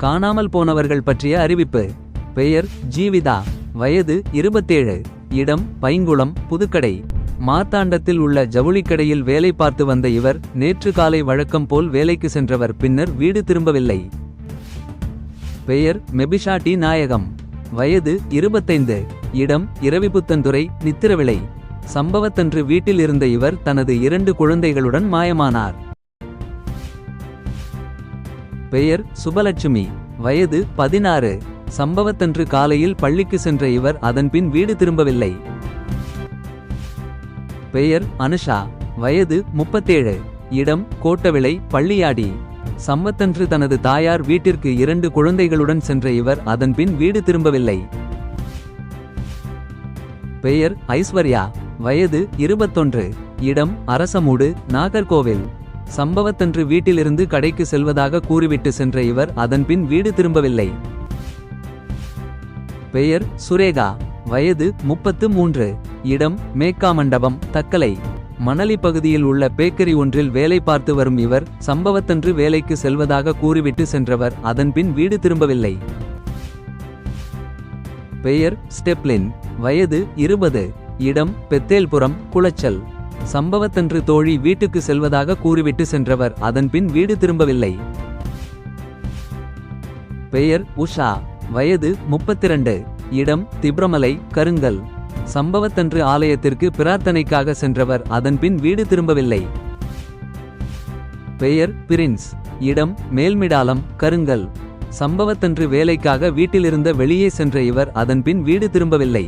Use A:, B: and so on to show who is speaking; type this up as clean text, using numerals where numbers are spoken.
A: காணாமல் போனவர்கள் பற்றிய அறிவிப்பு. பெயர் ஜீவிதா. வயது 27. இடம் பைங்குளம், புதுக்கடை. மார்த்தாண்டத்தில் உள்ள ஜவுளிக்கடையில் வேலை பார்த்து வந்த இவர் நேற்று காலை வழக்கம் போல் வேலைக்கு சென்றவர். பின்னர் வீடு திரும்பவில்லை. பெயர் மெபிஷா டி நாயகம். வயது 25. இடம் இரவிபுத்தன்துறை, நித்திரவிளை. சம்பவத்தன்று வீட்டில் இருந்த இவர் தனது 2 குழந்தைகளுடன் மாயமானார். பெயர் சுபலட்சுமி. வயது 16. சம்பவத்தன்று காலையில் பள்ளிக்கு சென்ற இவர் அதன்பின் வீடு திரும்பவில்லை. பெயர் அனுஷா. வயது 37. இடம் கோட்டவிளை, பள்ளியாடி. சம்பவத்தன்று தனது தாயார் வீட்டிற்கு 2 குழந்தைகளுடன் சென்ற இவர் அதன்பின் வீடு திரும்பவில்லை. பெயர் ஐஸ்வர்யா. வயது 21. இடம் அரசமூடு, நாகர்கோவில். சம்பவத்தன்று வீட்டிலிருந்து கடைக்கு செல்வதாக கூறிவிட்டு சென்ற இவர் அதன்பின் வீடு திரும்பவில்லை. பெயர் சுரேகா. வயது 33. இடம் மேக்காமண்டபம், தக்கலை. மணலி பகுதியில் உள்ள பேக்கரி ஒன்றில் வேலை பார்த்து வரும் இவர் சம்பவத்தன்று வேலைக்கு செல்வதாக கூறிவிட்டு சென்றவர் அதன்பின் வீடு திரும்பவில்லை. பெயர் ஸ்டெப்லின். வயது 20. இடம் பெத்தேல்புரம், குளச்சல். சம்பவத்தன்று தோழி வீட்டுக்கு செல்வதாக கூறிவிட்டு சென்றவர் அதன்பின் வீடு திரும்பவில்லை. பெயர் உஷா. வயது 32. இடம் திப்ரமலை, கருங்கல். சம்பவத்தன்று ஆலயத்திற்கு பிரார்த்தனைக்காக சென்றவர் அதன்பின் வீடு திரும்பவில்லை. பெயர் பிரின்ஸ். இடம் மேல்மிடாலம், கருங்கல். சம்பவத்தன்று வேலைக்காக வீட்டிலிருந்த வெளியே சென்ற இவர் அதன்பின் வீடு திரும்பவில்லை.